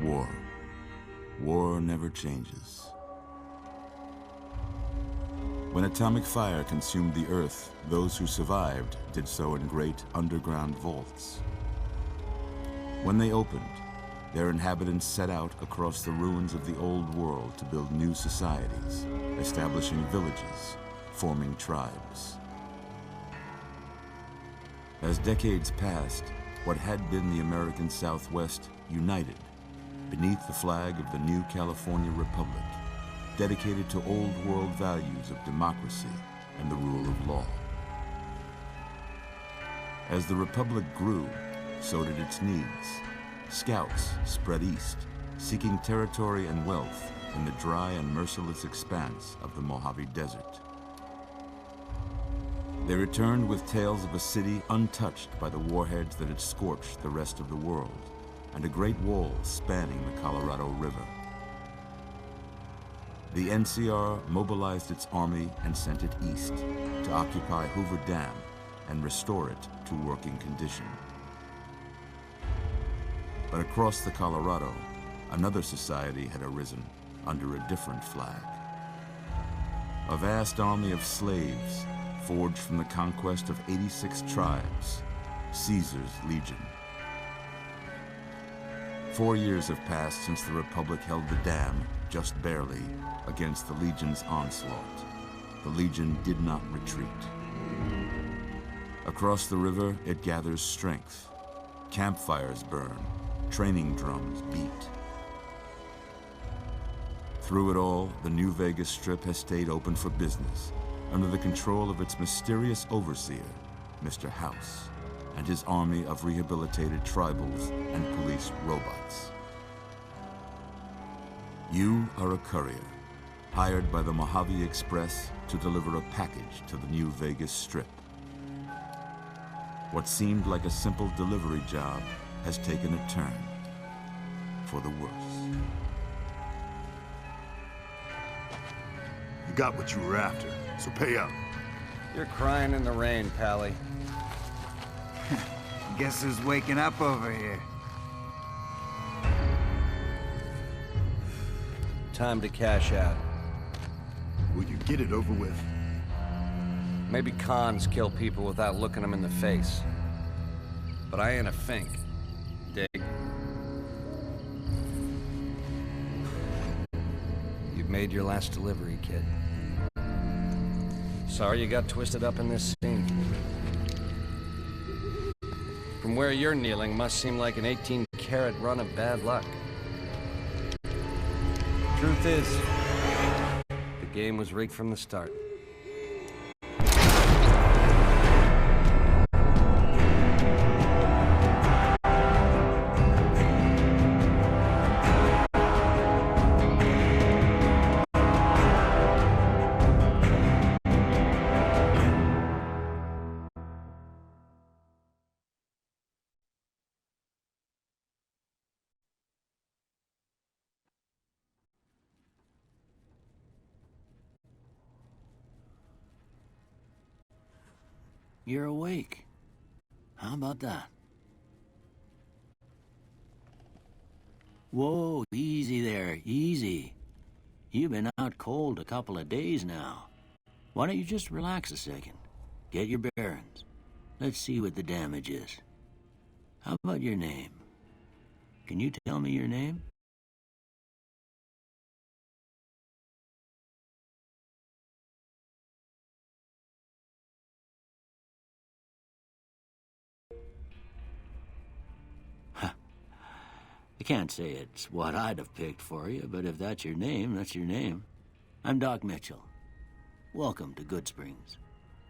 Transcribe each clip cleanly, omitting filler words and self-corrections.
War. War never changes. When atomic fire consumed the Earth, those who survived did so in great underground vaults. When they opened, their inhabitants set out across the ruins of the old world to build new societies, establishing villages, forming tribes. As decades passed, what had been the American Southwest united beneath the flag of the new California Republic, dedicated to old world values of democracy and the rule of law. As the Republic grew, so did its needs. Scouts spread east, seeking territory and wealth in the dry and merciless expanse of the Mojave Desert. They returned with tales of a city untouched by the warheads that had scorched the rest of the world, and a great wall spanning the Colorado River. The NCR mobilized its army and sent it east to occupy Hoover Dam and restore it to working condition. But across the Colorado, another society had arisen under a different flag. A vast army of slaves forged from the conquest of 86 tribes, Caesar's Legion. 4 years have passed since the Republic held the dam, just barely, against the Legion's onslaught. The Legion did not retreat. Across the river, it gathers strength. Campfires burn, training drums beat. Through it all, the New Vegas Strip has stayed open for business, under the control of its mysterious overseer, Mr. House, and his army of rehabilitated tribals and police robots. You are a courier, hired by the Mojave Express to deliver a package to the New Vegas Strip. What seemed like a simple delivery job has taken a turn for the worse. You got what you were after, so pay up. You're crying in the rain, Pally. Guess who's waking up over here? Time to cash out. Will you get it over with? Maybe cons kill people without looking them in the face. But I ain't a fink. Dig? You've made your last delivery, kid. Sorry you got twisted up in this scene. From where you're kneeling must seem like an 18-carat run of bad luck. Truth is, the game was rigged from the start. You're awake. How about that? Whoa, easy there, easy. You've been out cold a couple of days now. Why don't you just relax a second? Get your bearings. Let's see what the damage is. How about your name? Can you tell me your name? I can't say it's what I'd have picked for you, but if that's your name, that's your name. I'm Doc Mitchell. Welcome to Goodsprings.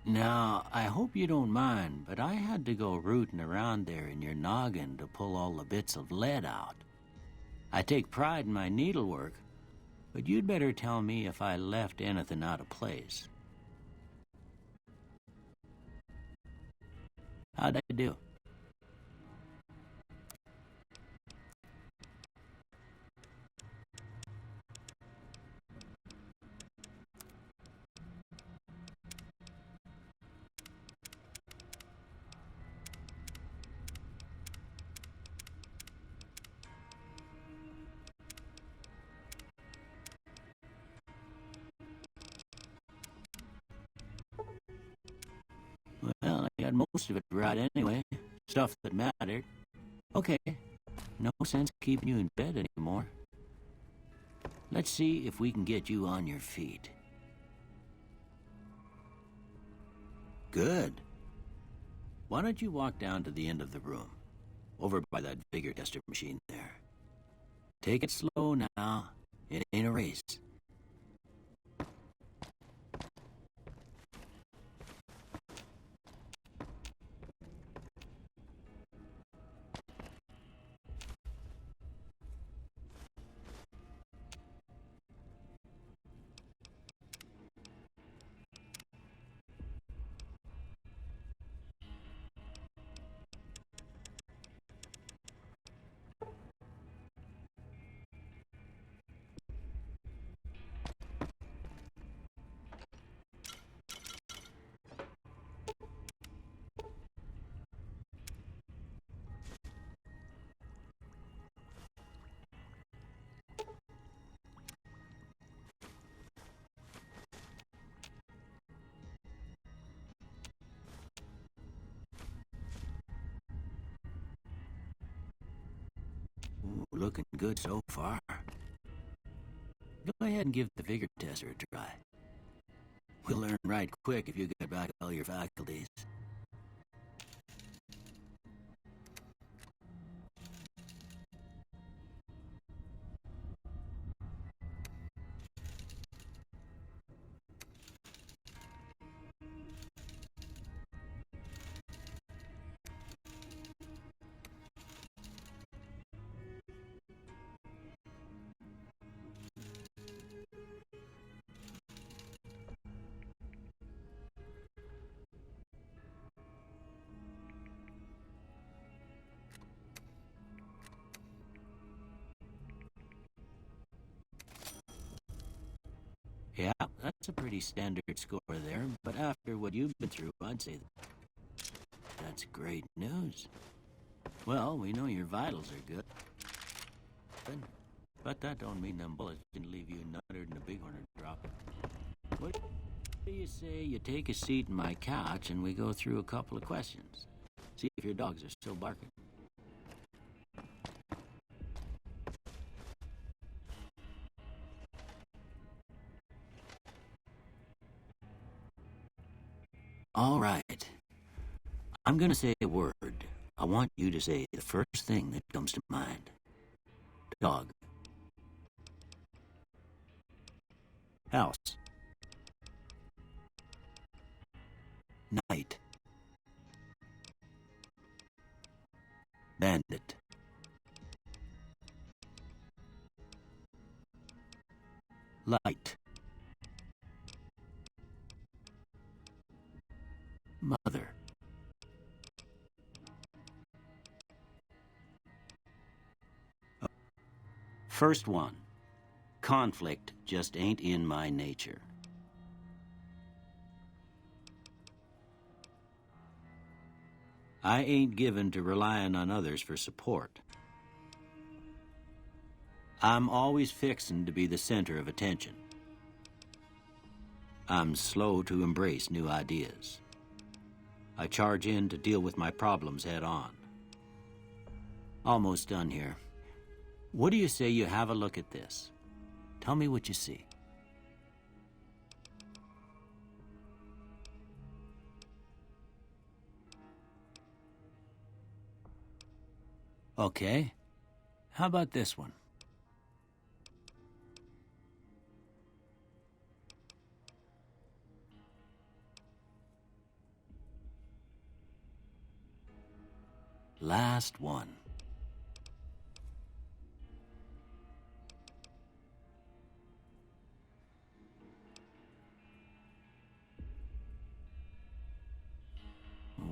Now, I hope you don't mind, but I had to go rooting around there in your noggin to pull all the bits of lead out. I take pride in my needlework, but you'd better tell me if I left anything out of place. How'd I do? got most of it right anyway. Stuff that mattered. Okay, no sense keeping you in bed anymore. Let's see if we can get you on your feet. Good. Why don't you walk down to the end of the room, over by that vigor tester machine there. Take it slow now. It ain't a race. Ooh, looking good so far. Go ahead and give the vigor tester a try. We'll learn right quick if you get back all your faculties. Yeah, that's a pretty standard score there, but after what you've been through, I'd say that's great news. Well, we know your vitals are good. But that don't mean them bullets can leave you nuttered and a bighorn drop. What do you say you take a seat in my couch and we go through a couple of questions? See if your dogs are still barking. All right. I'm gonna say a word. I want you to say the first thing that comes to mind. Dog. House. Night. Bandit. Light. Mother. First one. Conflict just ain't in my nature. I ain't given to relying on others for support. I'm always fixin' to be the center of attention. I'm slow to embrace new ideas. I charge in to deal with my problems head on. Almost done here. What do you say you have a look at this? Tell me what you see. Okay. How about this one? Last one.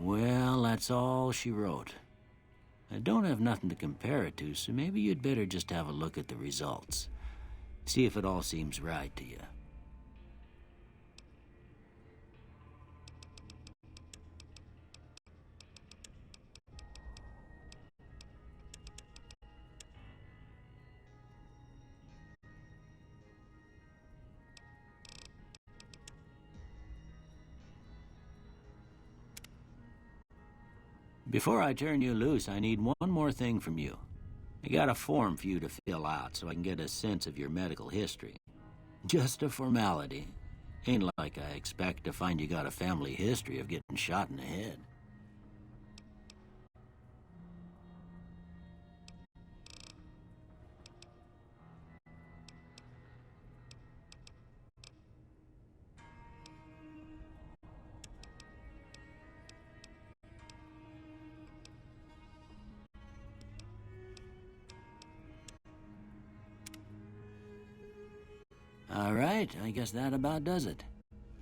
Well, that's all she wrote. I don't have nothing to compare it to, so maybe you'd better just have a look at the results. See if it all seems right to you. Before I turn you loose, I need one more thing from you. I got a form for you to fill out so I can get a sense of your medical history. Just a formality. Ain't like I expect to find you got a family history of getting shot in the head. All right, I guess that about does it.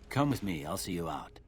Come with me, I'll see you out.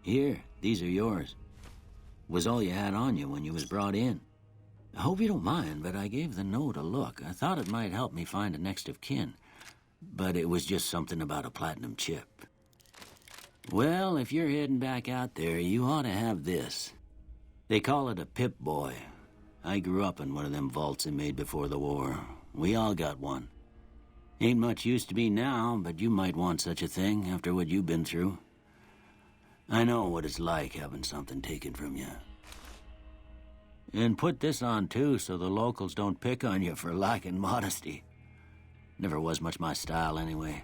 Here, these are yours. Was all you had on you when you was brought in. I hope you don't mind, but I gave the note a look. I thought it might help me find a next of kin. But it was just something about a platinum chip. Well, if you're heading back out there, you ought to have this. They call it a Pip-Boy. I grew up in one of them vaults they made before the war. We all got one. Ain't much use to me now, but you might want such a thing after what you've been through. I know what it's like having something taken from you. And put this on, too, so the locals don't pick on you for lacking modesty. Never was much my style, anyway.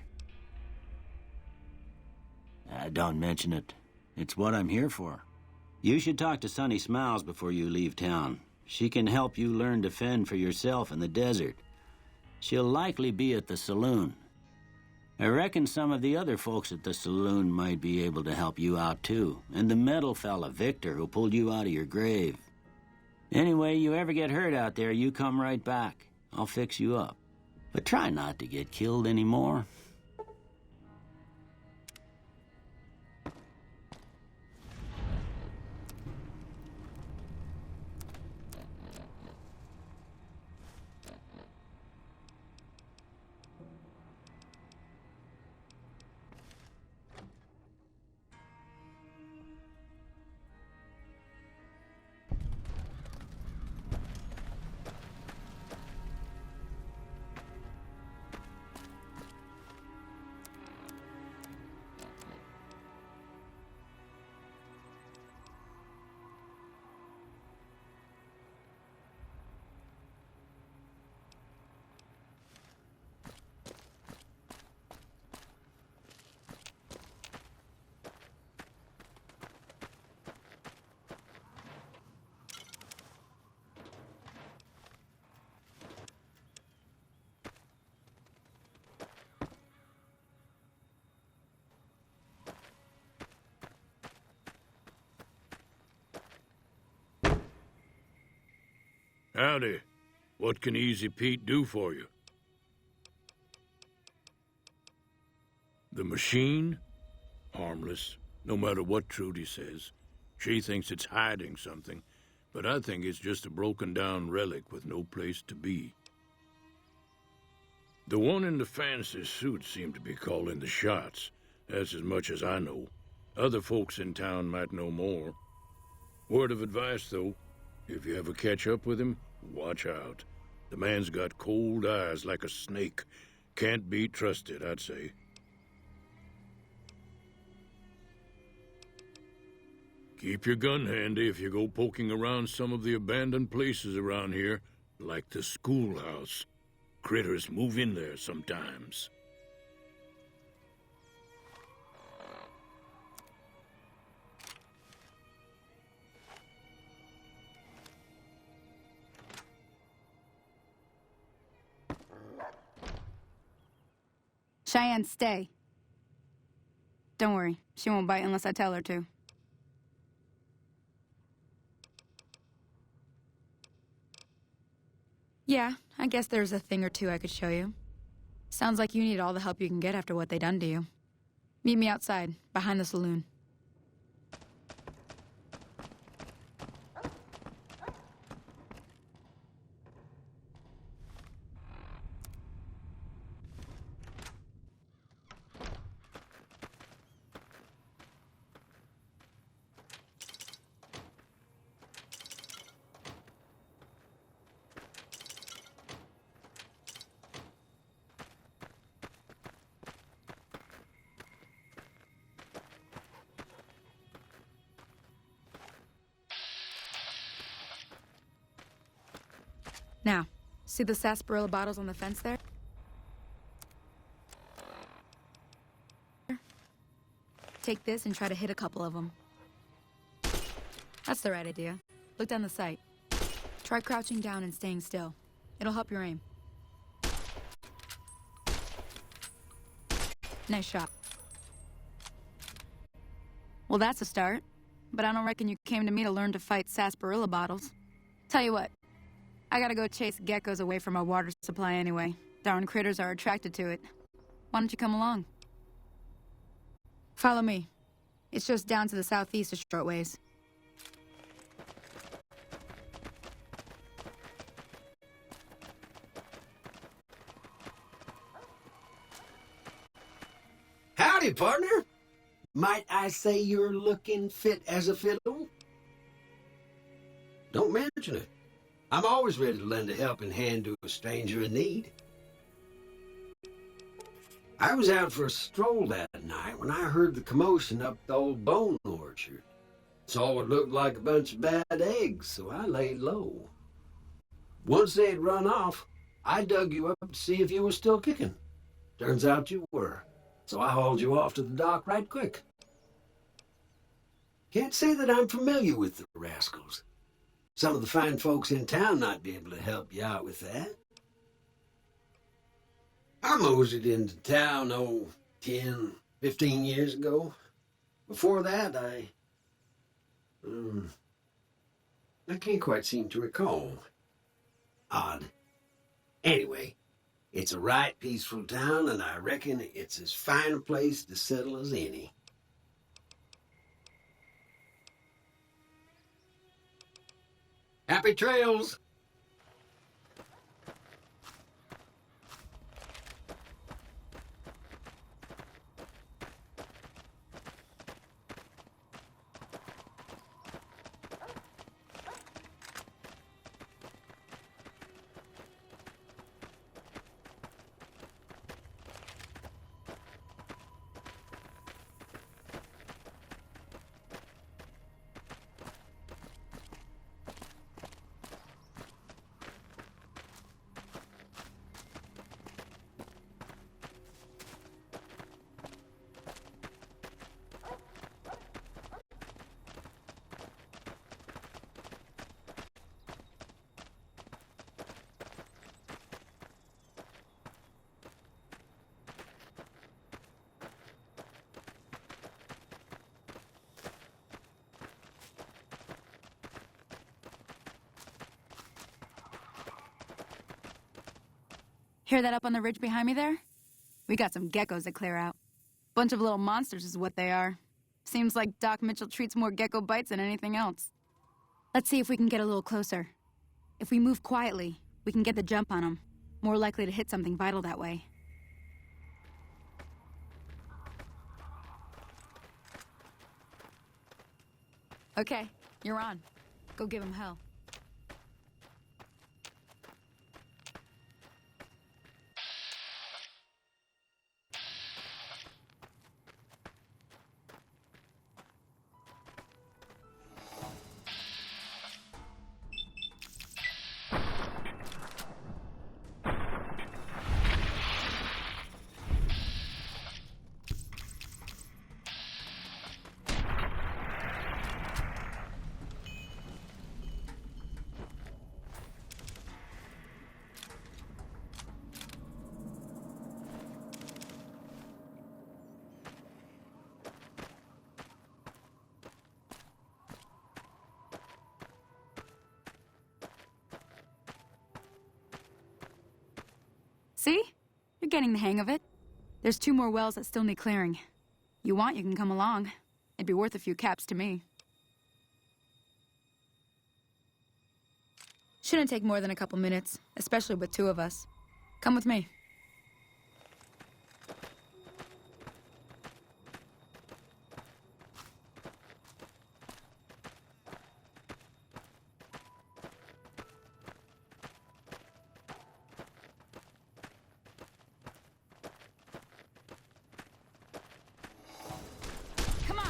Don't mention it. It's what I'm here for. You should talk to Sunny Smiles before you leave town. She can help you learn to fend for yourself in the desert. She'll likely be at the saloon. I reckon some of the other folks at the saloon might be able to help you out, too. And the metal fella, Victor, who pulled you out of your grave. Anyway, you ever get hurt out there, you come right back. I'll fix you up. But try not to get killed anymore. Howdy. What can Easy Pete do for you? The machine? Harmless, no matter what Trudy says. She thinks it's hiding something, but I think it's just a broken-down relic with no place to be. The one in the fancy suit seemed to be calling the shots. That's as much as I know. Other folks in town might know more. Word of advice, though, if you ever catch up with him, watch out. The man's got cold eyes like a snake. Can't be trusted, I'd say. Keep your gun handy if you go poking around some of the abandoned places around here, like the schoolhouse. Critters move in there sometimes. Cheyenne, stay. Don't worry, she won't bite unless I tell her to. Yeah, I guess there's a thing or two I could show you. Sounds like you need all the help you can get after what they done to you. Meet me outside, behind the saloon. Now, see the sarsaparilla bottles on the fence there? Take this and try to hit a couple of them. That's the right idea. Look down the sight. Try crouching down and staying still. It'll help your aim. Nice shot. Well, that's a start. But I don't reckon you came to me to learn to fight sarsaparilla bottles. Tell you what. I gotta go chase geckos away from our water supply anyway. Darn critters are attracted to it. Why don't you come along? Follow me. It's just down to the southeast a short ways. Howdy, partner. Might I say you're looking fit as a fiddle? Don't mention it. I'm always ready to lend a helping hand to a stranger in need. I was out for a stroll that night when I heard the commotion up the old bone orchard. Saw what looked like a bunch of bad eggs, so I laid low. Once they had run off, I dug you up to see if you were still kicking. Turns out you were, so I hauled you off to the dock right quick. Can't say that I'm familiar with the rascals. Some of the fine folks in town might be able to help you out with that. I moseyed into town, 10, 15 years ago. Before that, I can't quite seem to recall. Odd. Anyway, it's a right peaceful town, and I reckon it's as fine a place to settle as any. Happy trails! Hear that up on the ridge behind me there? We got some geckos to clear out. Bunch of little monsters is what they are. Seems like Doc Mitchell treats more gecko bites than anything else. Let's see if we can get a little closer. If we move quietly, we can get the jump on them. More likely to hit something vital that way. Okay, you're on. Go give him hell. See? You're getting the hang of it. There's 2 more wells that still need clearing. You want, you can come along. It'd be worth a few caps to me. Shouldn't take more than a couple minutes, especially with 2 of us. Come with me. Come on!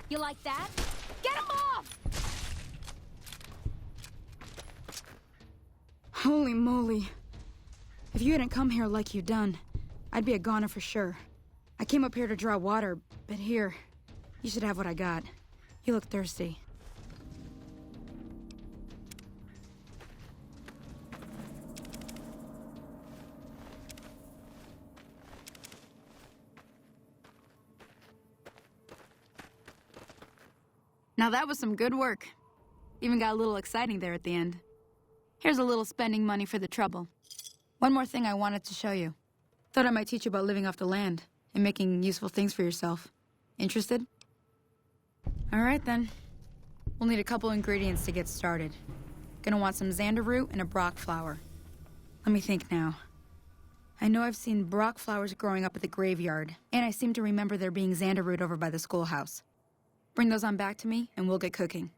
You like that? Get him off! Holy moly. If you hadn't come here like you done, I'd be a goner for sure. I came up here to draw water, but here, you should have what I got. You look thirsty. Now that was some good work. Even got a little exciting there at the end. Here's a little spending money for the trouble. One more thing I wanted to show you. Thought I might teach you about living off the land and making useful things for yourself. Interested? All right then. We'll need a couple ingredients to get started. Gonna want some xander root and a brock flower. Let me think now. I know I've seen brock flowers growing up at the graveyard, and I seem to remember there being xander root over by the schoolhouse. Bring those on back to me, and we'll get cooking.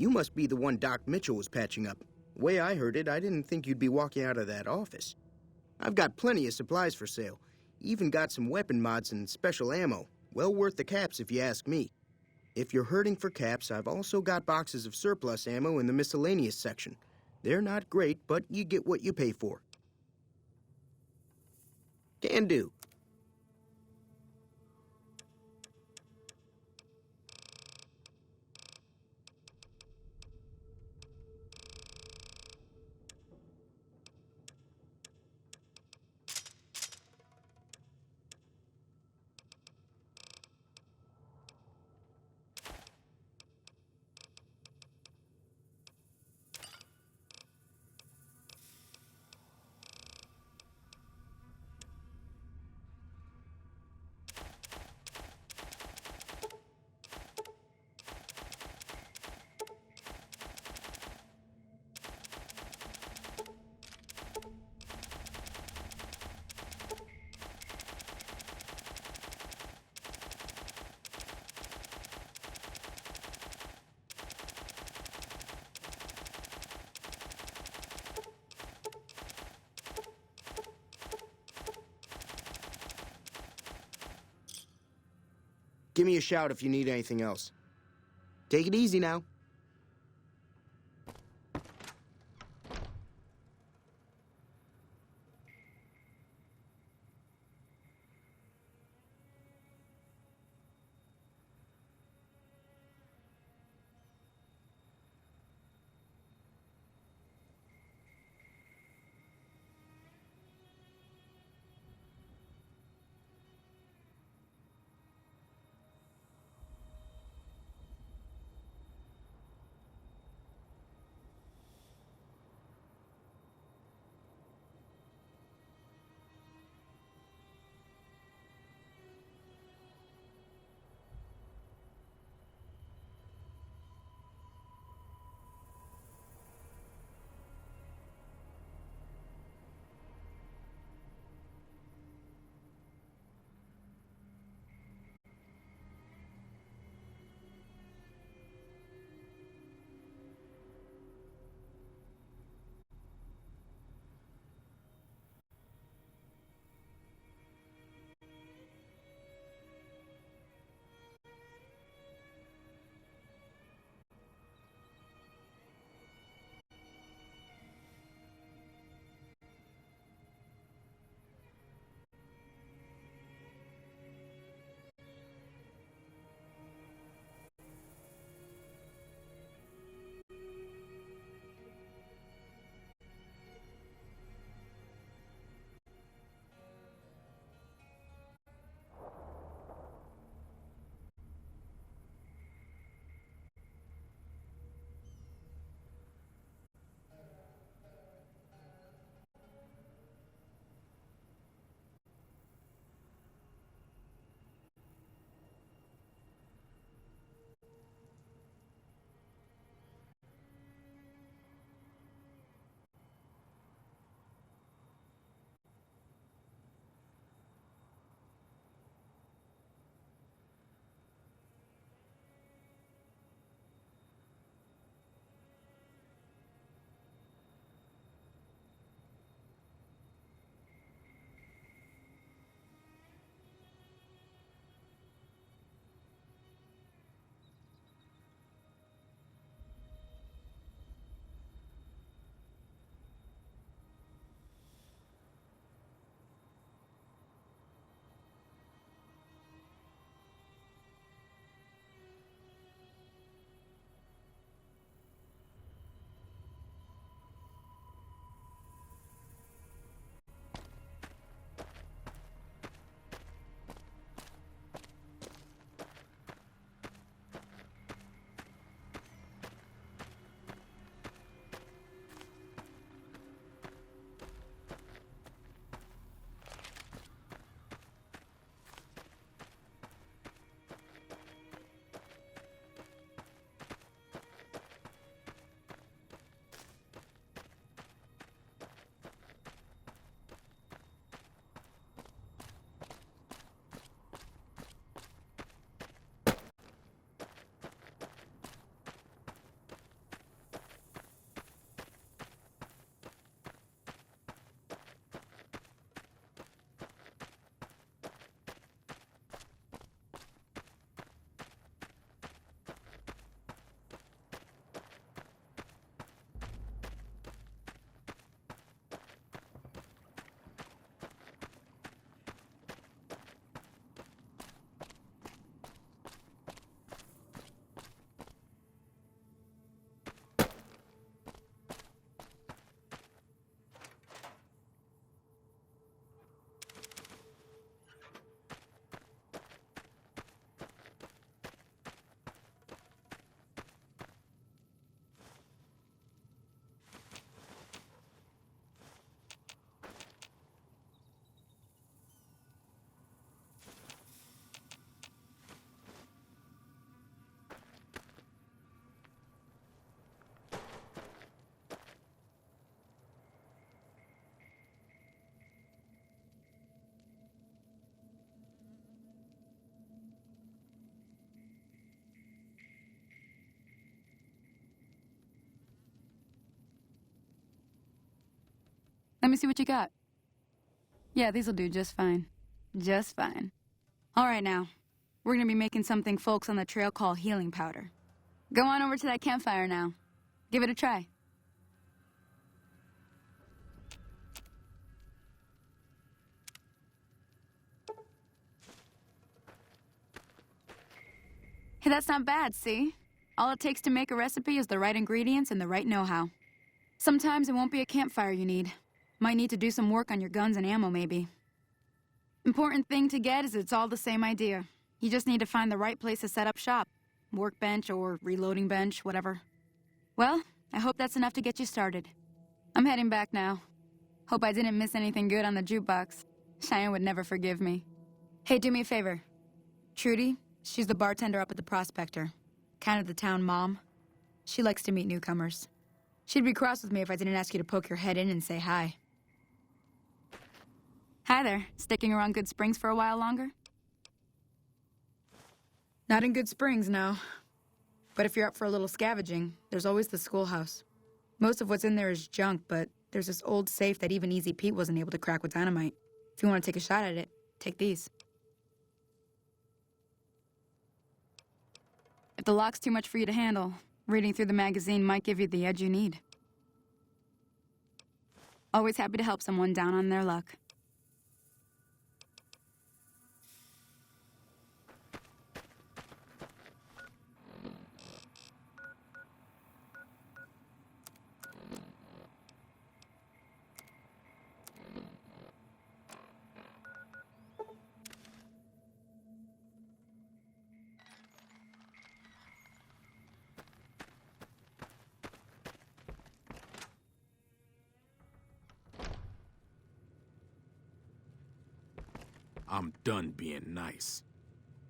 You must be the one Doc Mitchell was patching up. The way I heard it, I didn't think you'd be walking out of that office. I've got plenty of supplies for sale. Even got some weapon mods and special ammo. Well worth the caps if you ask me. If you're hurting for caps, I've also got boxes of surplus ammo in the miscellaneous section. They're not great, but you get what you pay for. Can do. Give me a shout if you need anything else. Take it easy now. Let me see what you got. Yeah, these'll do just fine. Just fine. All right, now. We're gonna be making something folks on the trail call healing powder. Go on over to that campfire now. Give it a try. Hey, that's not bad, see? All it takes to make a recipe is the right ingredients and the right know-how. Sometimes it won't be a campfire you need. Might need to do some work on your guns and ammo, maybe. Important thing to get is it's all the same idea. You just need to find the right place to set up shop. Workbench or reloading bench, whatever. Well, I hope that's enough to get you started. I'm heading back now. Hope I didn't miss anything good on the jukebox. Cheyenne would never forgive me. Hey, do me a favor. Trudy, she's the bartender up at the Prospector. Kind of the town mom. She likes to meet newcomers. She'd be cross with me if I didn't ask you to poke your head in and say hi. Hi there. Sticking around Good Springs for a while longer? Not in Good Springs, no. But if you're up for a little scavenging, there's always the schoolhouse. Most of what's in there is junk, but there's this old safe that even Easy Pete wasn't able to crack with dynamite. If you want to take a shot at it, take these. If the lock's too much for you to handle, reading through the magazine might give you the edge you need. Always happy to help someone down on their luck. I'm done being nice.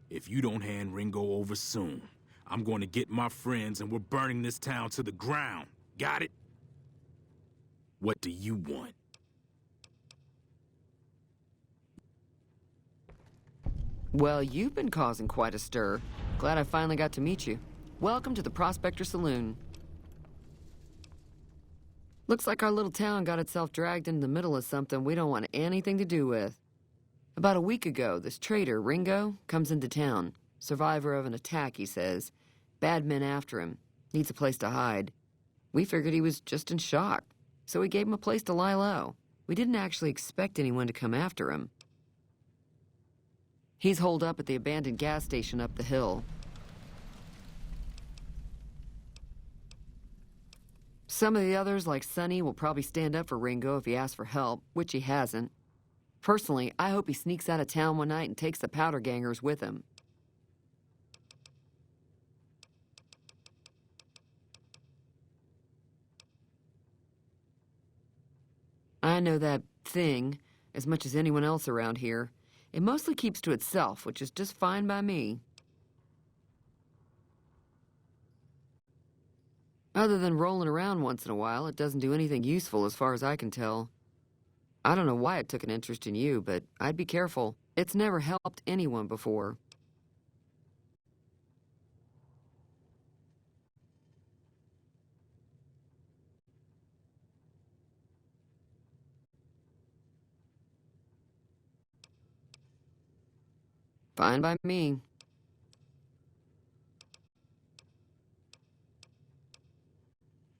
If you don't hand Ringo over soon, I'm going to get my friends and we're burning this town to the ground. Got it? What do you want? Well, you've been causing quite a stir. Glad I finally got to meet you. Welcome to the Prospector Saloon. Looks like our little town got itself dragged into the middle of something we don't want anything to do with. About a week ago, this trader, Ringo, comes into town. Survivor of an attack, he says. Bad men after him. Needs a place to hide. We figured he was just in shock, so we gave him a place to lie low. We didn't actually expect anyone to come after him. He's holed up at the abandoned gas station up the hill. Some of the others, like Sonny, will probably stand up for Ringo if he asks for help, which he hasn't. Personally, I hope he sneaks out of town one night and takes the powder gangers with him. I know that thing as much as anyone else around here. It mostly keeps to itself, which is just fine by me. Other than rolling around once in a while, it doesn't do anything useful as far as I can tell. I don't know why it took an interest in you, but I'd be careful. It's never helped anyone before. Fine by me.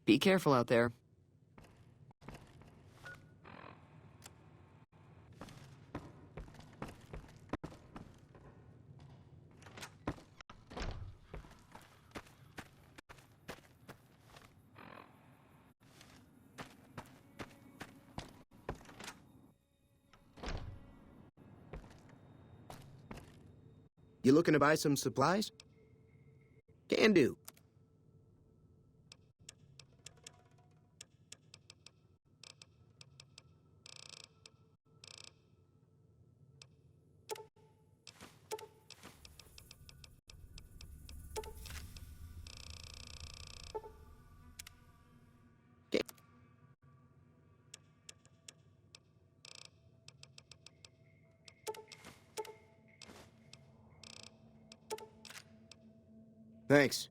Be careful out there. You looking to buy some supplies? Can do. Thanks.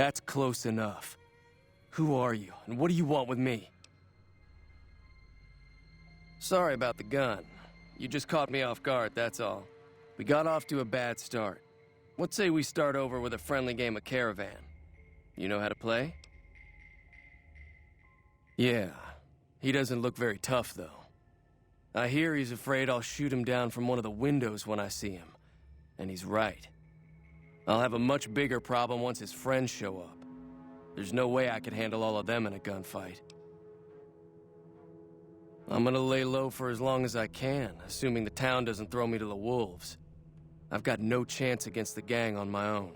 That's close enough. Who are you, and what do you want with me? Sorry about the gun. You just caught me off guard, that's all. We got off to a bad start. Let's say we start over with a friendly game of Caravan. You know how to play? Yeah. He doesn't look very tough, though. I hear he's afraid I'll shoot him down from one of the windows when I see him. And he's right. I'll have a much bigger problem once his friends show up. There's no way I could handle all of them in a gunfight. I'm gonna lay low for as long as I can, assuming the town doesn't throw me to the wolves. I've got no chance against the gang on my own.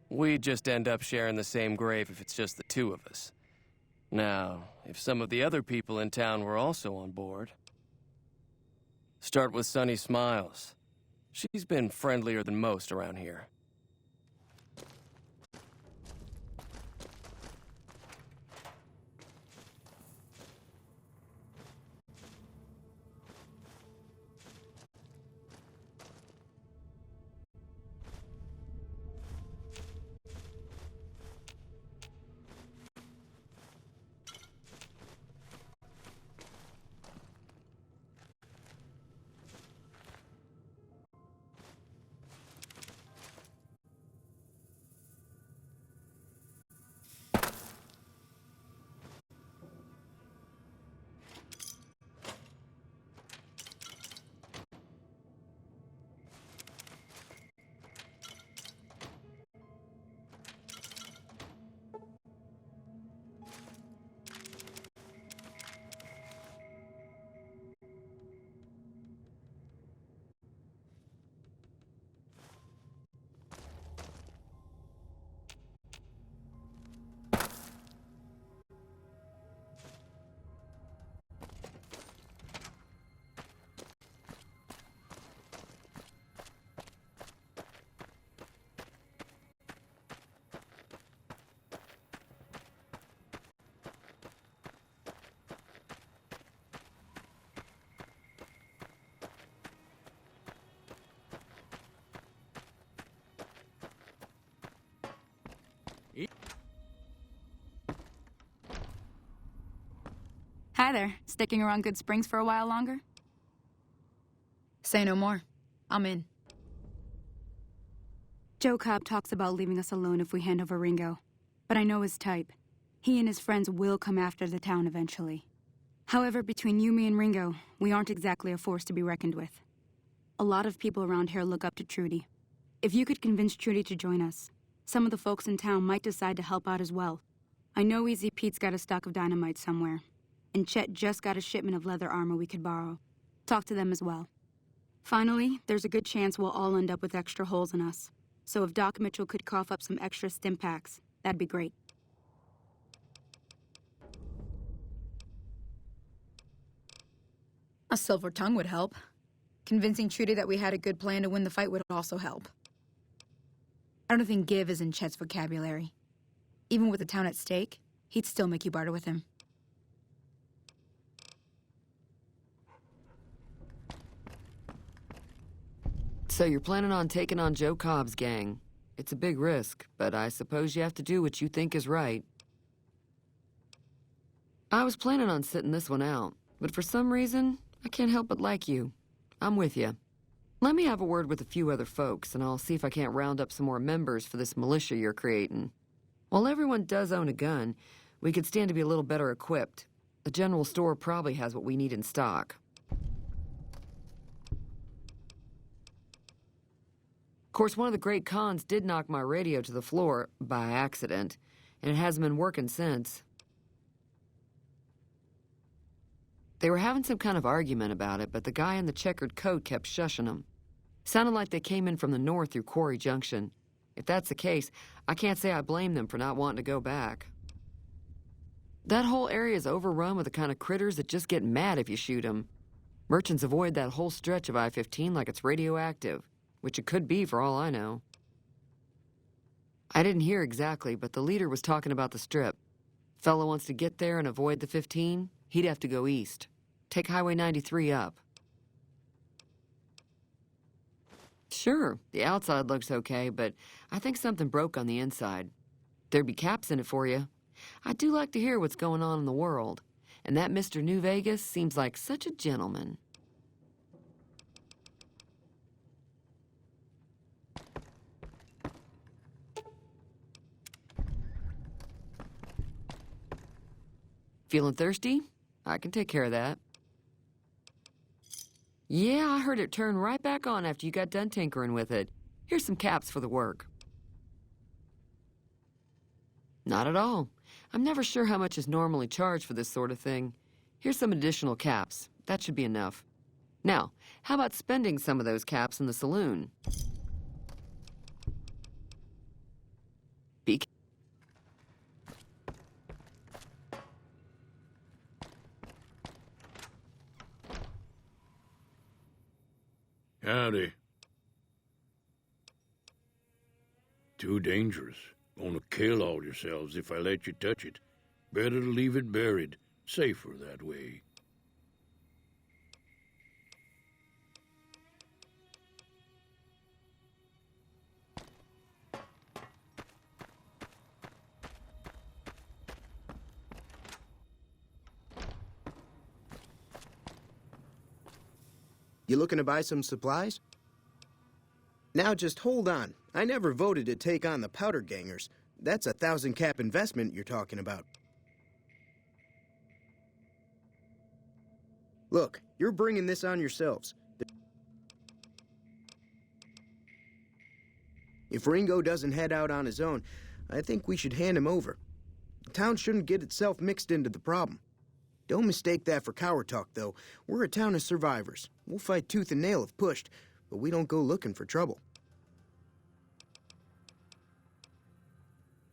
We'd just end up sharing the same grave if it's just the two of us. Now, if some of the other people in town were also on board... Start with Sunny Smiles. She's been friendlier than most around here. Hi there. Sticking around Good Springs for a while longer? Say no more. I'm in. Joe Cobb talks about leaving us alone if we hand over Ringo. But I know his type. He and his friends will come after the town eventually. However, between you, me, and Ringo, we aren't exactly a force to be reckoned with. A lot of people around here look up to Trudy. If you could convince Trudy to join us, some of the folks in town might decide to help out as well. I know Easy Pete's got a stock of dynamite somewhere. And Chet just got a shipment of leather armor we could borrow. Talk to them as well. Finally, there's a good chance we'll all end up with extra holes in us. So if Doc Mitchell could cough up some extra stim packs, that'd be great. A silver tongue would help. Convincing Trudy that we had a good plan to win the fight would also help. I don't think give is in Chet's vocabulary. Even with the town at stake, he'd still make you barter with him. So you're planning on taking on Joe Cobb's gang. It's a big risk, but I suppose you have to do what you think is right. I was planning on sitting this one out, but for some reason, I can't help but like you. I'm with you. Let me have a word with a few other folks, and I'll see if I can't round up some more members for this militia you're creating. While everyone does own a gun, we could stand to be a little better equipped. The general store probably has what we need in stock. Of course, one of the great cons did knock my radio to the floor by accident, and it hasn't been working since. They were having some kind of argument about it, but the guy in the checkered coat kept shushing them. Sounded like they came in from the north through Quarry Junction. If that's the case, I can't say I blame them for not wanting to go back. That whole area is overrun with the kind of critters that just get mad if you shoot them. Merchants avoid that whole stretch of I-15 like it's radioactive, which it could be for all I know. I didn't hear exactly, but the leader was talking about the Strip. Fellow wants to get there and avoid the 15, he'd have to go east. Take Highway 93 up. Sure, the outside looks okay, but I think something broke on the inside. There'd be caps in it for you. I do like to hear what's going on in the world, and that Mr. New Vegas seems like such a gentleman. Feeling thirsty? I can take care of that. Yeah, I heard it turn right back on after you got done tinkering with it. Here's some caps for the work. Not at all. I'm never sure how much is normally charged for this sort of thing. Here's some additional caps. That should be enough. Now, how about spending some of those caps in the saloon? Be Howdy. Too dangerous. Gonna kill all yourselves if I let you touch it. Better to leave it buried. Safer that way. You looking to buy some supplies? Now just hold on. I never voted to take on the powder gangers. That's a 1,000-cap investment you're talking about. Look, you're bringing this on yourselves. If Ringo doesn't head out on his own, I think we should hand him over. The town shouldn't get itself mixed into the problem. Don't mistake that for coward talk, though. We're a town of survivors. We'll fight tooth and nail if pushed, but we don't go looking for trouble.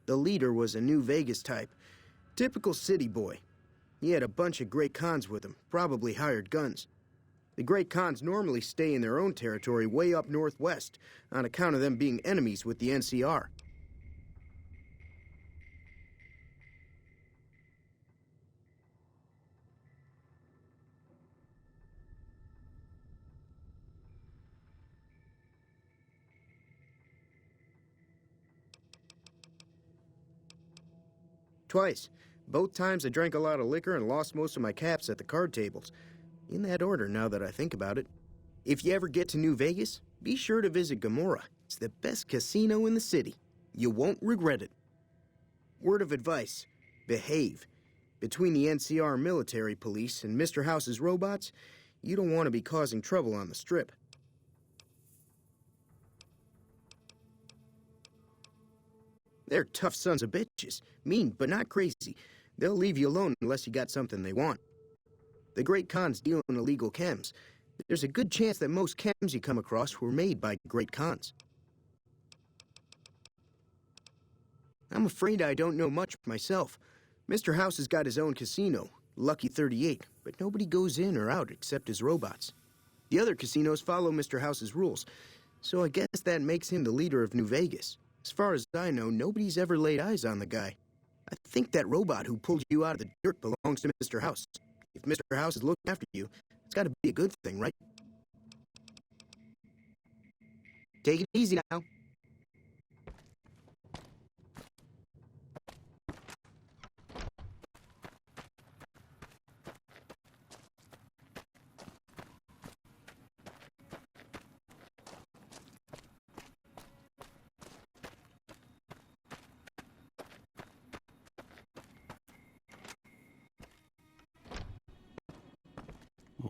The leader was a New Vegas type. Typical city boy. He had a bunch of Great Khans with him, probably hired guns. The Great Khans normally stay in their own territory way up northwest, on account of them being enemies with the NCR. Twice. Both times I drank a lot of liquor and lost most of my caps at the card tables. In that order, now that I think about it. If you ever get to New Vegas, be sure to visit Gomorrah. It's the best casino in the city. You won't regret it. Word of advice, behave. Between the NCR military police and Mr. House's robots, you don't want to be causing trouble on the Strip. They're tough sons of bitches. Mean, but not crazy. They'll leave you alone unless you got something they want. The Great Khans deal in illegal chems. There's a good chance that most chems you come across were made by Great Khans. I'm afraid I don't know much myself. Mr. House has got his own casino, Lucky 38, but nobody goes in or out except his robots. The other casinos follow Mr. House's rules, so I guess that makes him the leader of New Vegas. As far as I know, nobody's ever laid eyes on the guy. I think that robot who pulled you out of the dirt belongs to Mr. House. If Mr. House is looking after you, it's got to be a good thing, right? Take it easy now.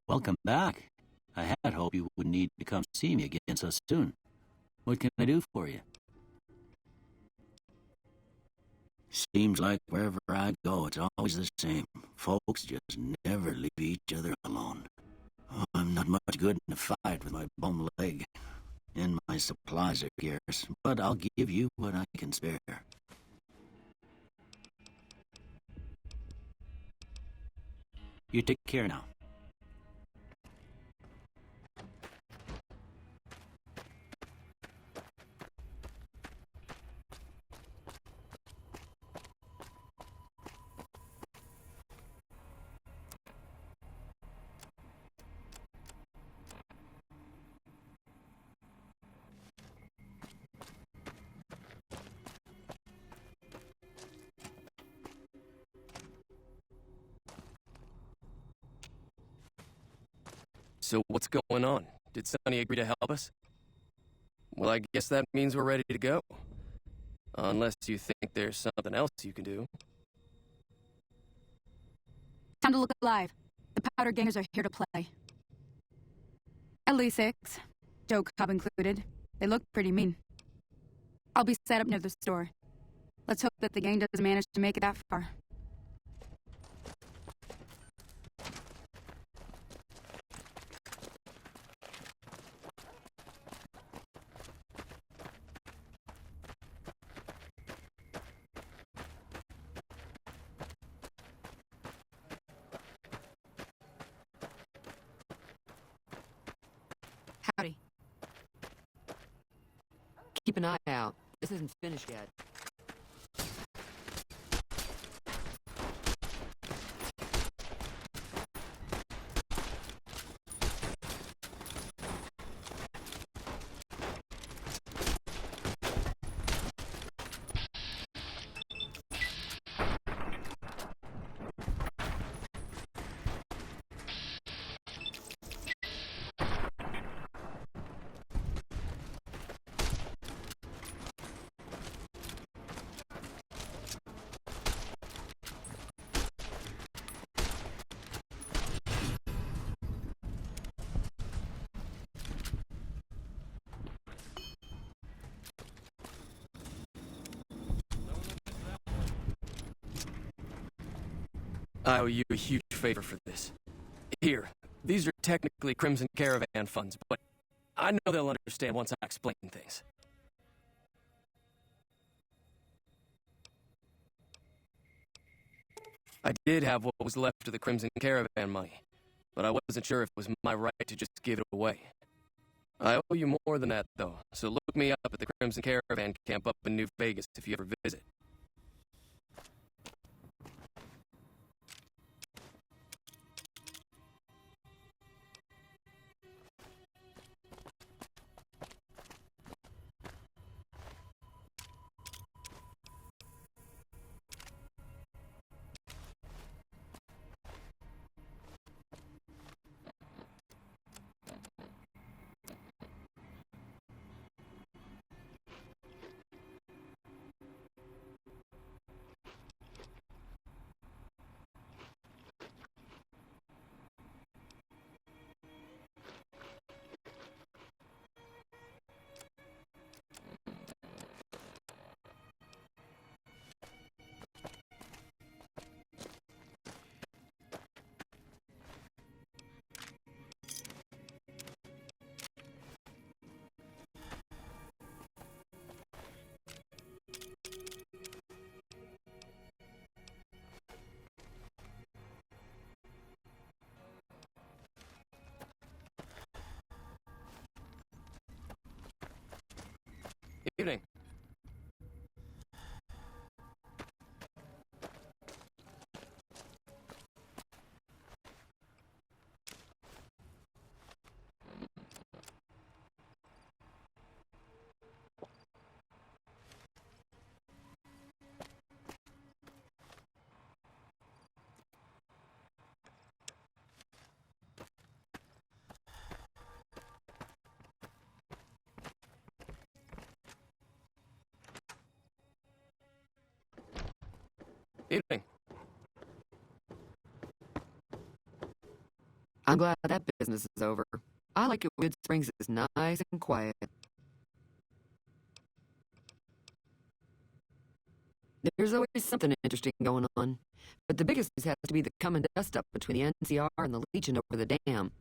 Welcome back. I had hoped you would need to come see me again so soon. What can I do for you? Seems like wherever I go, it's always the same. Folks just never leave each other alone. Oh, I'm not much good in a fight with my bum leg. And my supplies are scarce, but I'll give you what I can spare. You take care now. So what's going on? Did Sonny agree to help us? Well, I guess that means we're ready to go. Unless you think there's something else you can do. Time to look alive. The Powder Gangers are here to play. At least 6. Joe Cobb included. They look pretty mean. I'll be set up near the store. Let's hope that the gang doesn't manage to make it that far. Howdy. Keep an eye out. This isn't finished yet. I owe you a huge favor for this. Here, these are technically Crimson Caravan funds, but I know they'll understand once I explain things. I did have what was left of the Crimson Caravan money, but I wasn't sure if it was my right to just give it away. I owe you more than that, though, so look me up at the Crimson Caravan camp up in New Vegas if you ever visit. Evening. Evening. I'm glad that business is over. I like it when Good Springs is nice and quiet. There's always something interesting going on, but the biggest news has to be the come and dust up between the NCR and the Legion over the dam.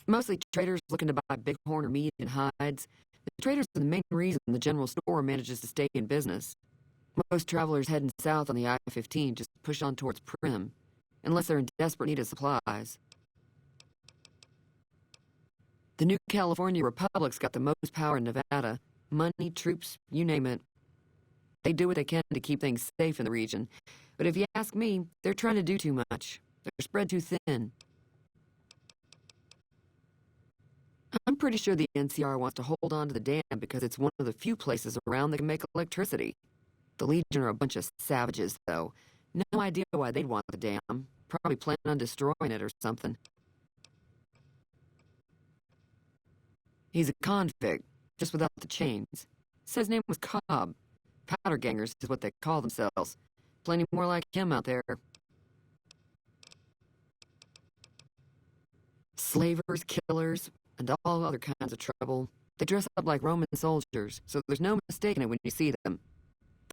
Mostly traders looking to buy bighorn meat and hides. The traders are the main reason the general store manages to stay in business. Most travelers heading south on the I-15 just push on towards Primm, unless they're in desperate need of supplies. The new California Republic's got the most power in Nevada. Money, troops, you name it. They do what they can to keep things safe in the region. But if you ask me, they're trying to do too much. They're spread too thin. I'm pretty sure the NCR wants to hold on to the dam because it's one of the few places around that can make electricity. The Legion are a bunch of savages, though. No idea why they'd want the dam. Probably plan on destroying it or something. He's a convict, just without the chains. Said his name was Cobb. Powder gangers is what they call themselves. Plenty more like him out there. Slavers, killers, and all other kinds of trouble. They dress up like Roman soldiers, so there's no mistaking it when you see them.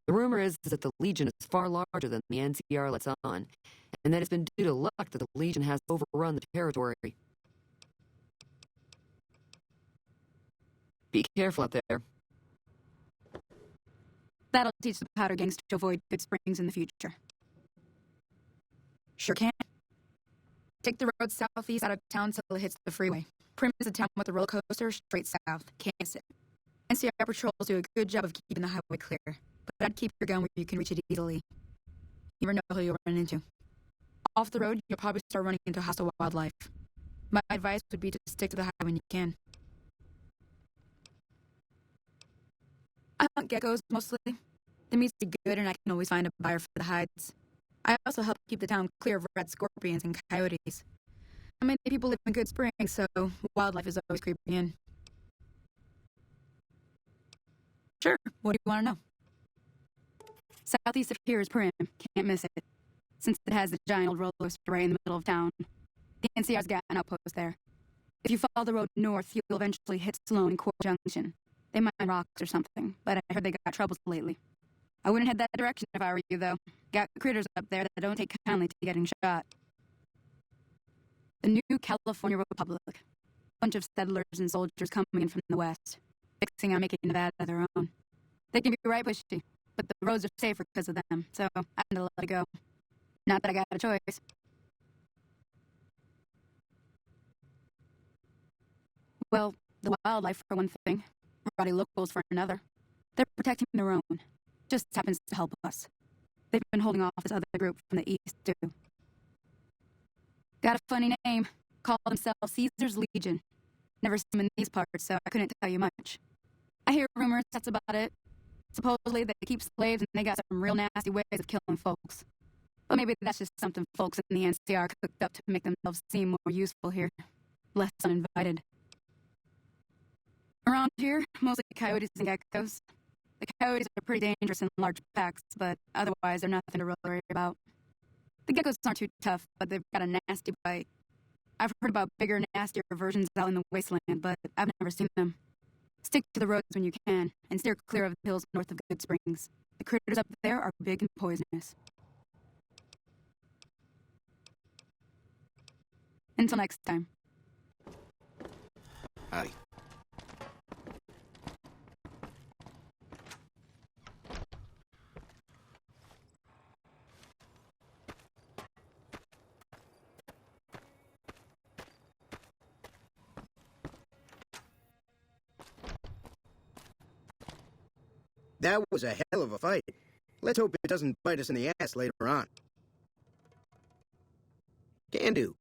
The rumor is that the Legion is far larger than the NCR lets on, and that it's been due to luck that the Legion has overrun the territory. Be careful out there. That'll teach the powder gangs to avoid Goodsprings in the future. Sure can. Take the road southeast out of town till it hits the freeway. Prim is a town with a roller coaster straight south. Can't miss it. NCR patrols do a good job of keeping the highway clear, but I'd keep your gun where you can reach it easily. You never know who you'll run into. Off the road, you'll probably start running into hostile wildlife. My advice would be to stick to the highway when you can. I hunt geckos, mostly. The meat's good, and I can always find a buyer for the hides. I also help keep the town clear of red scorpions and coyotes. Not many people live in Goodsprings, so wildlife is always creeping in. Sure, what do you want to know? Southeast of here is Prim. Can't miss it. Since it has the giant old roller coaster right in the middle of town. The NCR's got an outpost there. If you follow the road north, you'll eventually hit Sloan and Court Junction. They mine rocks or something, but I heard they got troubles lately. I wouldn't head that direction if I were you, though. Got critters up there that don't take kindly to getting shot. The new California Republic. Bunch of settlers and soldiers coming in from the west, fixing on making Nevada their own. They can be right pushy, but the roads are safer because of them, so I had to let it go. Not that I got a choice. Well, the wildlife for one thing, rowdy locals for another. They're protecting their own. Just happens to help us. They've been holding off this other group from the east, too. Got a funny name. Call themselves Caesar's Legion. Never seen them in these parts, so I couldn't tell you much. I hear rumors, that's about it. Supposedly they keep slaves and they got some real nasty ways of killing folks. But maybe that's just something folks in the NCR cooked up to make themselves seem more useful here. Less uninvited. Around here, mostly coyotes and geckos. The coyotes are pretty dangerous in large packs, but otherwise they're nothing to really worry about. The geckos aren't too tough, but they've got a nasty bite. I've heard about bigger, nastier versions out in the wasteland, but I've never seen them. Stick to the roads when you can, and steer clear of the hills north of Goodsprings. The critters up there are big and poisonous. Until next time. Howdy. That was a hell of a fight. Let's hope it doesn't bite us in the ass later on. Can do.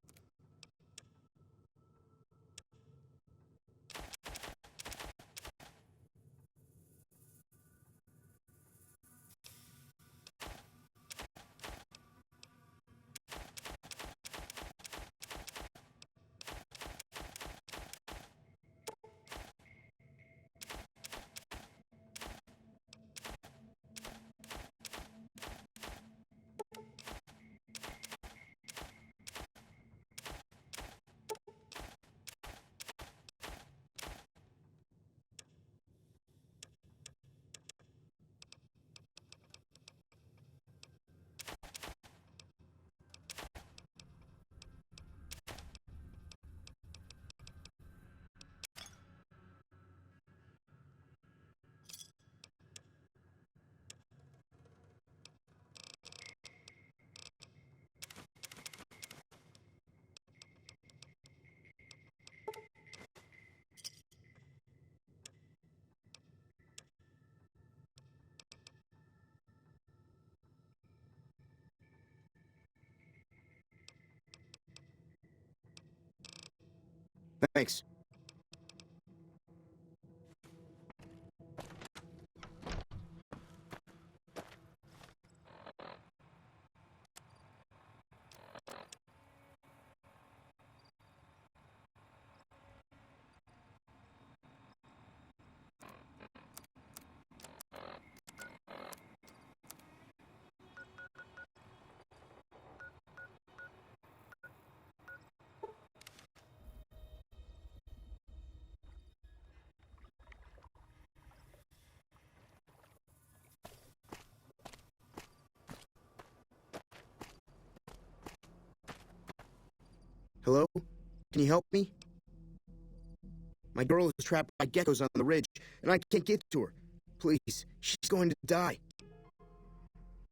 Thanks. Hello? Can you help me? My girl is trapped by geckos on the ridge, and I can't get to her. Please, she's going to die.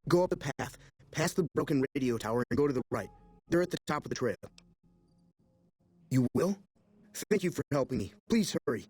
Go up the path, past the broken radio tower, and go to the right. They're at the top of the trail. You will? Thank you for helping me. Please hurry.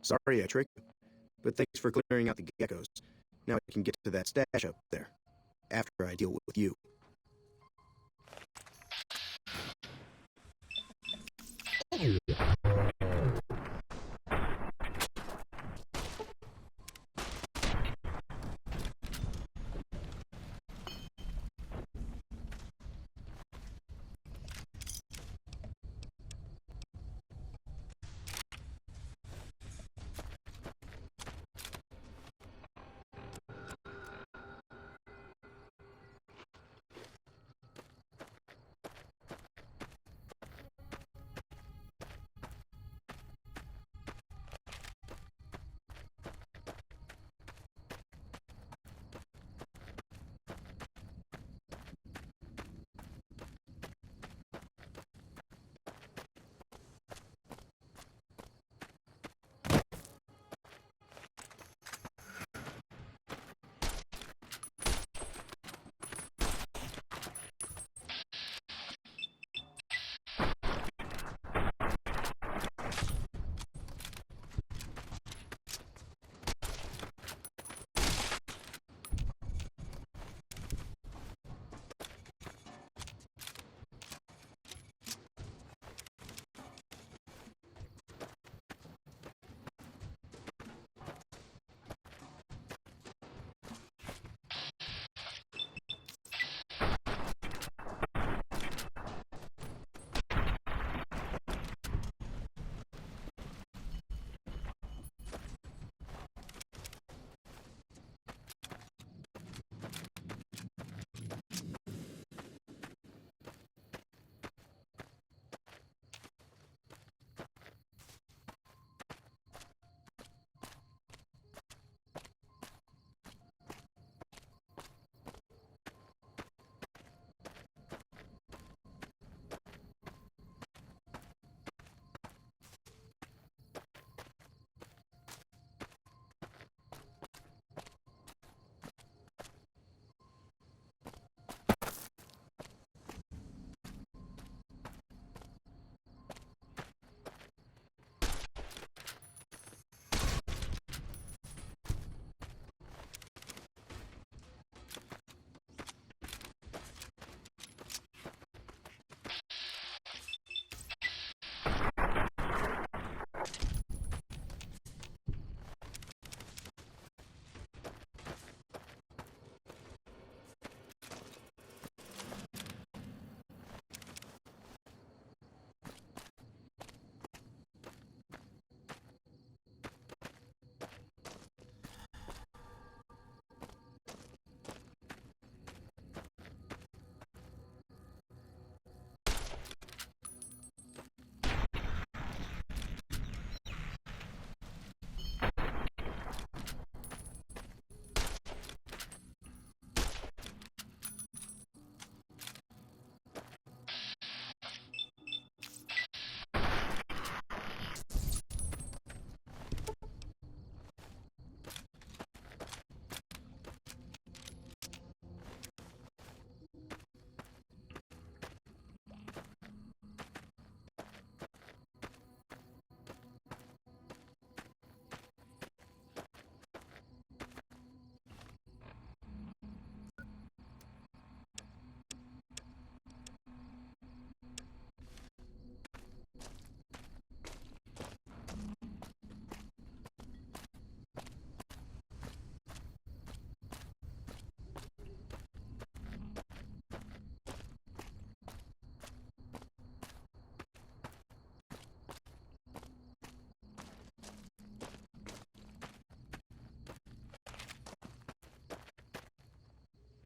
Sorry I tricked you, but thanks for clearing out the geckos. Now I can get to that stash up there, after I deal with you.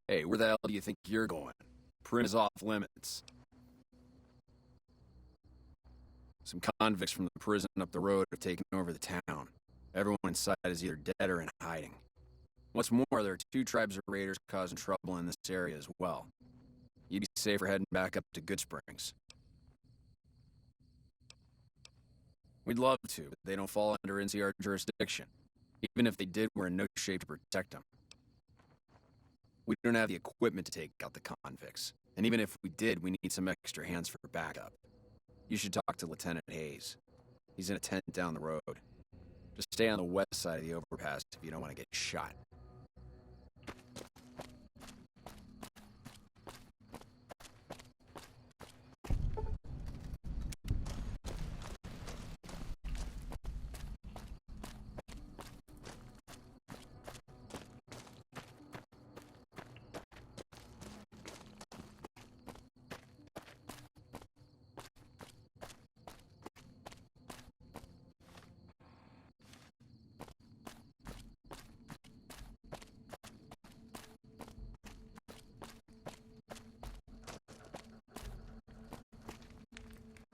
Hey, where the hell do you think you're going? Prim is off limits. Some convicts from the prison up the road have taken over the town. Everyone inside is either dead or in hiding. What's more, there are 2 tribes of raiders causing trouble in this area as well. You'd be safer heading back up to Goodsprings. We'd love to, but they don't fall under NCR jurisdiction. Even if they did, we're in no shape to protect them. We don't have the equipment to take out the convicts. And even if we did, we need some extra hands for backup. You should talk to Lieutenant Hayes. He's in a tent down the road. Just stay on the west side of the overpass if you don't want to get shot.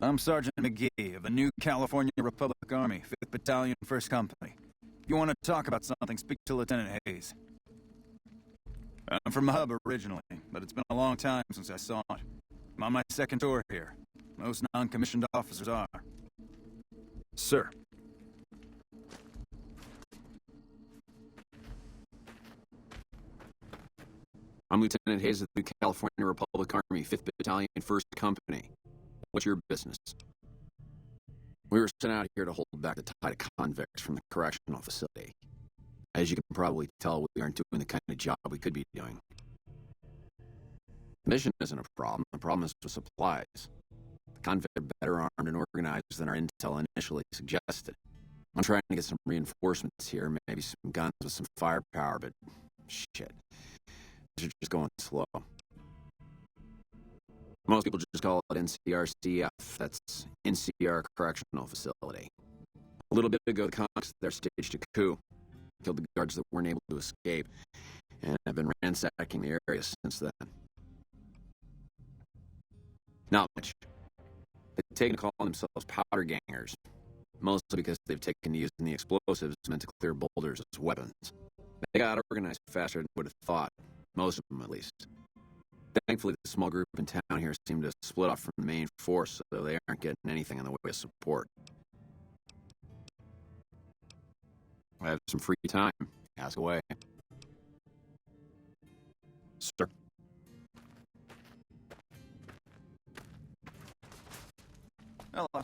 I'm Sergeant McGee of the New California Republic Army, 5th Battalion, 1st Company. If you want to talk about something, speak to Lieutenant Hayes. I'm from Hub originally, but it's been a long time since I saw it. I'm on my 2nd tour here. Most non-commissioned officers are. Sir. I'm Lieutenant Hayes of the California Republic Army, 5th Battalion, 1st Company. What's your business? We were sent out here to hold back the tide of convicts from the correctional facility. As you can probably tell, we aren't doing the kind of job we could be doing. The mission isn't a problem. The problem is with supplies. The convicts are better armed and organized than our intel initially suggested. I'm trying to get some reinforcements here, maybe some guns with some firepower, but shit. These are just going slow. Most people just call it NCRCF. That's NCR Correctional Facility. A little bit ago, the convicts there staged a coup. Killed the guards that weren't able to escape, and have been ransacking the area since then. Not much. They've taken to calling themselves powder gangers, mostly because they've taken to using the explosives meant to clear boulders as weapons. They got organized faster than I would have thought, most of them at least. Thankfully, the small group in town here seem to split off from the main force, so they aren't getting anything in the way of support. I have some free time. Ask away. Sir. Hello.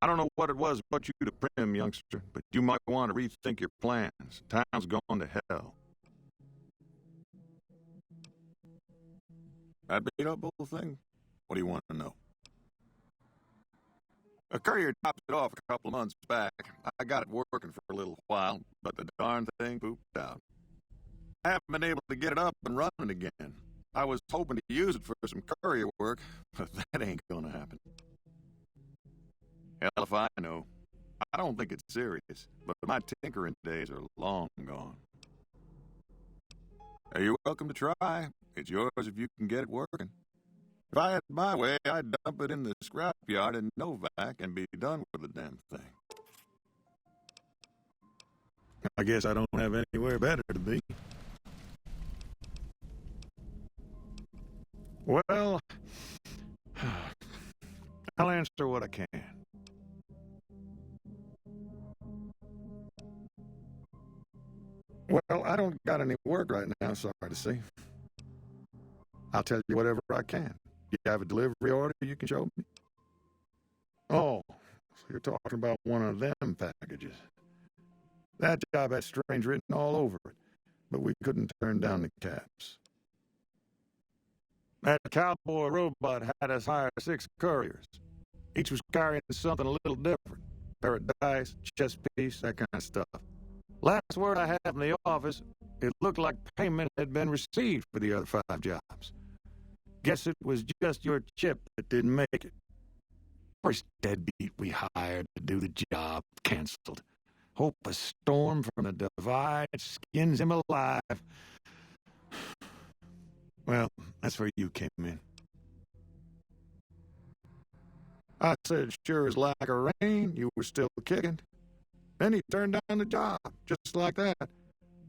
I don't know what it was brought you to Primm, youngster, but you might want to rethink your plans. Town's gone to hell. That beat up whole thing? What do you want to know? A courier dropped it off a couple of months back. I got it working for a little while, but the darn thing pooped out. I haven't been able to get it up and running again. I was hoping to use it for some courier work, but that ain't gonna happen. Hell if I know. I don't think it's serious, but my tinkering days are long gone. Hey, you're welcome to try. It's yours if you can get it working. If I had my way, I'd dump it in the scrapyard in Novak and be done with the damn thing. I guess I don't have anywhere better to be. Well, I'll answer what I can. Well, I don't got any work right now, sorry to say. I'll tell you whatever I can. You have a delivery order you can show me? Oh, so you're talking about one of them packages. That job had strange written all over it, but we couldn't turn down the caps. That cowboy robot had us hire 6 couriers. Each was carrying something a little different. Pair of dice, chess piece, that kind of stuff. Last word I had from the office, it looked like payment had been received for the other 5 jobs. Guess it was just your chip that didn't make it. First deadbeat we hired to do the job canceled. Hope a storm from the divide skins him alive. Well, that's where you came in. I said, sure as lack of rain, you were still kicking. Then he turned down the job, just like that.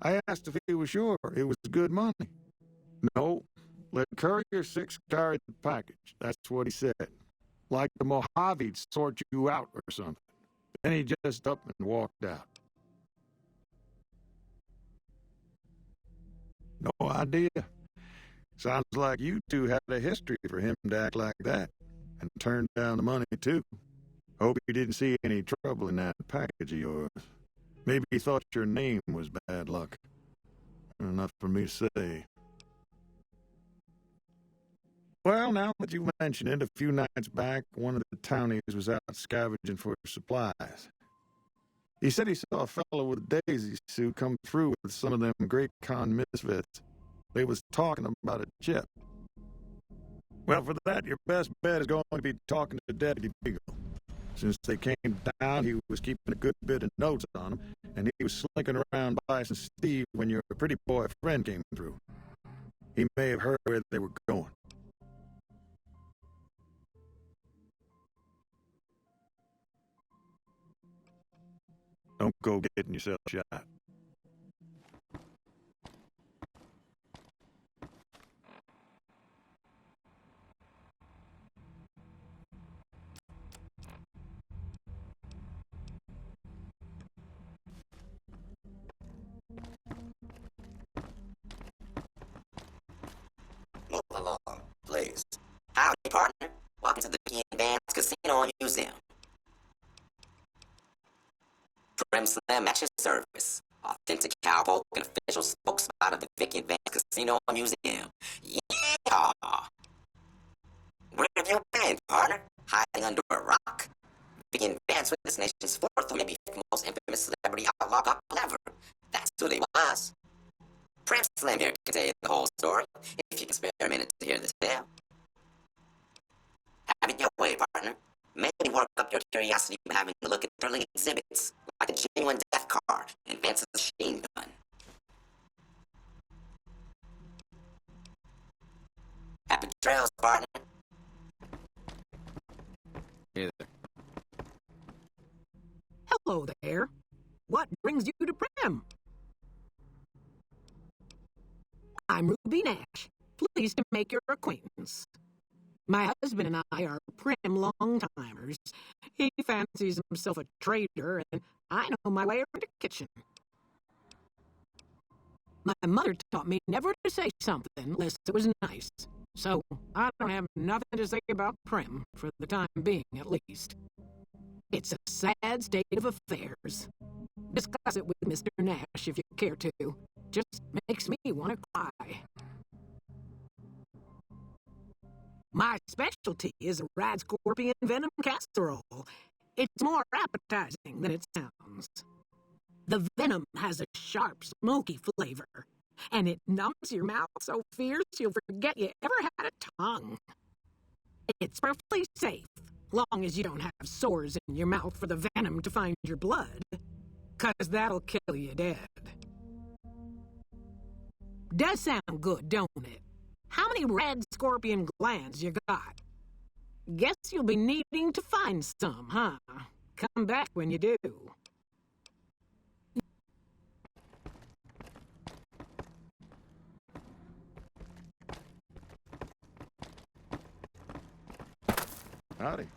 I asked if he was sure it was good money. No, let Courier 6 carry the package. That's what he said. Like the Mojave'd sort you out or something. Then he just up and walked out. No idea. Sounds like you two had a history for him to act like that. And turn down the money, too. Hope he didn't see any trouble in that package of yours. Maybe he thought your name was bad luck. Enough for me to say. Well, now that you mention it, a few nights back, one of the townies was out scavenging for supplies. He said he saw a fellow with a daisy suit come through with some of them Great Khan misfits. They was talking about a chip. Well, for that, your best bet is going to be talking to Deputy Beagle. Since they came down, he was keeping a good bit of notes on them, and he was slinking around Bison Steve when your pretty boy friend came through. He may have heard where they were going. Don't go getting yourself shot. Move along, please. Howdy, partner. Welcome to the Key and Vance Casino and Museum. Primm Slim at your service. Authentic cowpoke and official spokesman of the Vicky Vance Casino and Museum. Yeah! Where have you been, partner? Hiding under a rock? Vicky Vance was this nation's 4th or maybe 5th most infamous celebrity outlaw couple ever. That's who they was. Primm Slim here can tell you the whole story, if you can spare a minute to hear the tale. Have it your way, partner. Maybe work up your curiosity by having a look at thrilling exhibits, like a genuine death car and Vance's machine gun. Happy trails, partner. Hey there. Hello there. What brings you to Primm? I'm Ruby Nash. Pleased to make your acquaintance. My husband and I are Primm long-timers. He fancies himself a trader, and I know my way around the kitchen. My mother taught me never to say something unless it was nice. So I don't have nothing to say about Primm, for the time being at least. It's a sad state of affairs. Discuss it with Mr. Nash if you care to. Just makes me want to cry. My specialty is a rad scorpion venom casserole. It's more appetizing than it sounds. The venom has a sharp, smoky flavor, and it numbs your mouth so fierce you'll forget you ever had a tongue. It's perfectly safe, long as you don't have sores in your mouth for the venom to find your blood, 'cause that'll kill you dead. Does sound good, don't it? How many red scorpion glands you got? Guess you'll be needing to find some, huh? Come back when you do. Howdy.